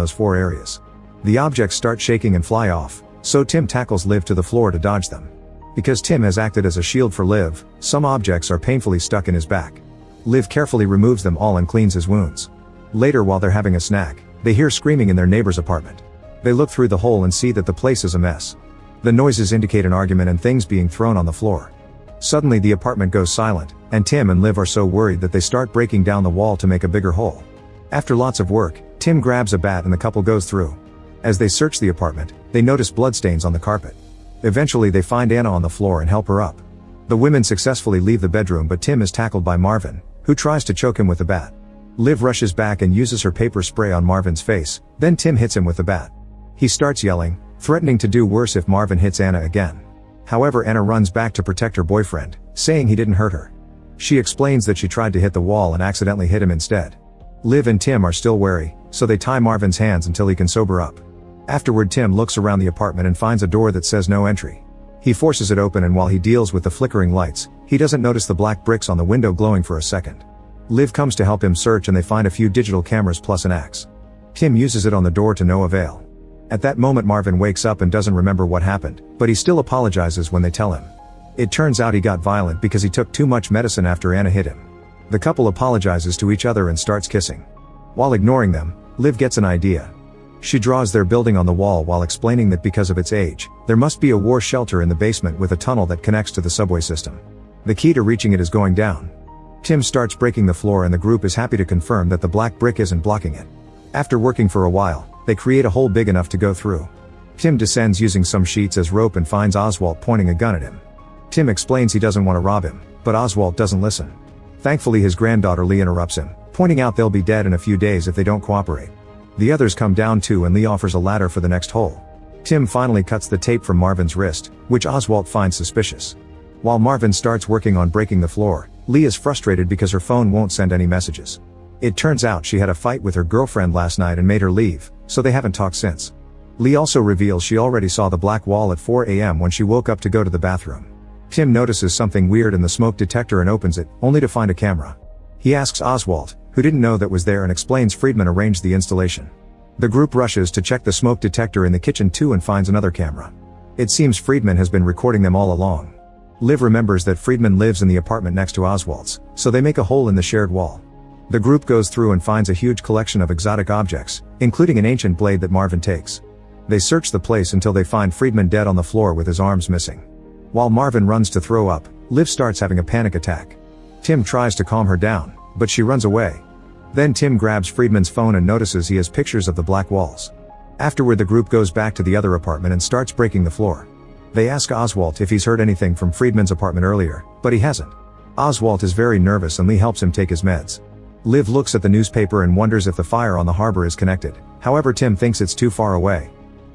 those 4 areas. The objects start shaking and fly off, so Tim tackles Liv to the floor to dodge them. Because Tim has acted as a shield for Liv, some objects are painfully stuck in his back. Liv carefully removes them all and cleans his wounds. Later, while they're having a snack, they hear screaming in their neighbor's apartment. They look through the hole and see that the place is a mess. The noises indicate an argument and things being thrown on the floor. Suddenly the apartment goes silent, and Tim and Liv are so worried that they start breaking down the wall to make a bigger hole. After lots of work, Tim grabs a bat and the couple goes through. As they search the apartment, they notice bloodstains on the carpet. Eventually they find Anna on the floor and help her up. The women successfully leave the bedroom, but Tim is tackled by Marvin, who tries to choke him with the bat. Liv rushes back and uses her paper spray on Marvin's face, then Tim hits him with the bat. He starts yelling, threatening to do worse if Marvin hits Anna again. However, Anna runs back to protect her boyfriend, saying he didn't hurt her. She explains that she tried to hit the wall and accidentally hit him instead. Liv and Tim are still wary, so they tie Marvin's hands until he can sober up. Afterward, Tim looks around the apartment and finds a door that says no entry. He forces it open, and while he deals with the flickering lights, he doesn't notice the black bricks on the window glowing for a second. Liv comes to help him search and they find a few digital cameras plus an axe. Tim uses it on the door to no avail. At that moment Marvin wakes up and doesn't remember what happened, but he still apologizes when they tell him. It turns out he got violent because he took too much medicine after Anna hit him. The couple apologizes to each other and starts kissing. While ignoring them, Liv gets an idea. She draws their building on the wall while explaining that because of its age, there must be a war shelter in the basement with a tunnel that connects to the subway system. The key to reaching it is going down. Tim starts breaking the floor and the group is happy to confirm that the black brick isn't blocking it. After working for a while, they create a hole big enough to go through. Tim descends using some sheets as rope and finds Oswald pointing a gun at him. Tim explains he doesn't want to rob him, but Oswald doesn't listen. Thankfully his granddaughter Lee interrupts him, pointing out they'll be dead in a few days if they don't cooperate. The others come down too and Lee offers a ladder for the next hole. Tim finally cuts the tape from Marvin's wrist, which Oswald finds suspicious. While Marvin starts working on breaking the floor, Lee is frustrated because her phone won't send any messages. It turns out she had a fight with her girlfriend last night and made her leave, so they haven't talked since. Lee also reveals she already saw the black wall at 4 a.m. when she woke up to go to the bathroom. Tim notices something weird in the smoke detector and opens it, only to find a camera. He asks Oswald, who didn't know that was there, and explains Friedman arranged the installation. The group rushes to check the smoke detector in the kitchen too and finds another camera. It seems Friedman has been recording them all along. Liv remembers that Friedman lives in the apartment next to Oswald's, so they make a hole in the shared wall. The group goes through and finds a huge collection of exotic objects, including an ancient blade that Marvin takes. They search the place until they find Friedman dead on the floor with his arms missing. While Marvin runs to throw up, Liv starts having a panic attack. Tim tries to calm her down, but she runs away. Then Tim grabs Friedman's phone and notices he has pictures of the black walls. Afterward the group goes back to the other apartment and starts breaking the floor. They ask Oswald if he's heard anything from Friedman's apartment earlier, but he hasn't. Oswald is very nervous and Lee helps him take his meds. Liv looks at the newspaper and wonders if the fire on the harbor is connected, however Tim thinks it's too far away.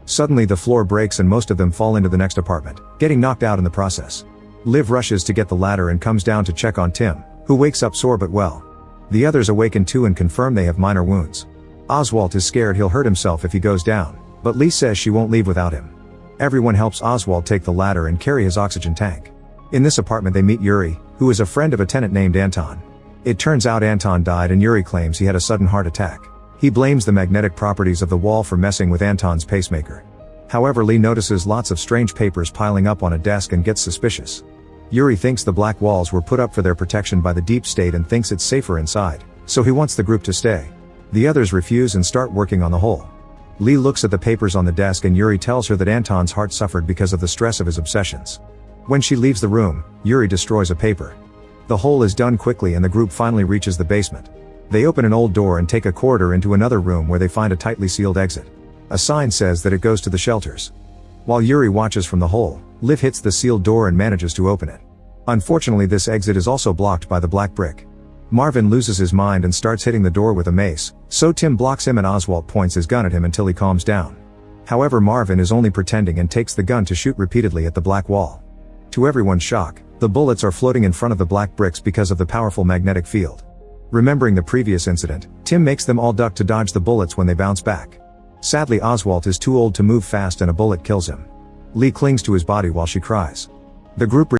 Suddenly the floor breaks and most of them fall into the next apartment, getting knocked out in the process. Liv rushes to get the ladder and comes down to check on Tim, who wakes up sore but well. The others awaken too and confirm they have minor wounds. Oswald is scared he'll hurt himself if he goes down, but Lee says she won't leave without him. Everyone helps Oswald take the ladder and carry his oxygen tank. In this apartment they meet Yuri, who is a friend of a tenant named Anton. It turns out Anton died and Yuri claims he had a sudden heart attack. He blames the magnetic properties of the wall for messing with Anton's pacemaker. However, Lee notices lots of strange papers piling up on a desk and gets suspicious. Yuri thinks the black walls were put up for their protection by the deep state and thinks it's safer inside, so he wants the group to stay. The others refuse and start working on the hole. Lee looks at the papers on the desk and Yuri tells her that Anton's heart suffered because of the stress of his obsessions. When she leaves the room, Yuri destroys a paper. The hole is done quickly and the group finally reaches the basement. They open an old door and take a corridor into another room where they find a tightly sealed exit. A sign says that it goes to the shelters. While Yuri watches from the hole, Liv hits the sealed door and manages to open it. Unfortunately, this exit is also blocked by the black brick. Marvin loses his mind and starts hitting the door with a mace, so Tim blocks him and Oswald points his gun at him until he calms down. However, Marvin is only pretending and takes the gun to shoot repeatedly at the black wall. To everyone's shock, the bullets are floating in front of the black bricks because of the powerful magnetic field. Remembering the previous incident, Tim makes them all duck to dodge the bullets when they bounce back. Sadly, Oswald is too old to move fast and a bullet kills him. Lee clings to his body while she cries. The group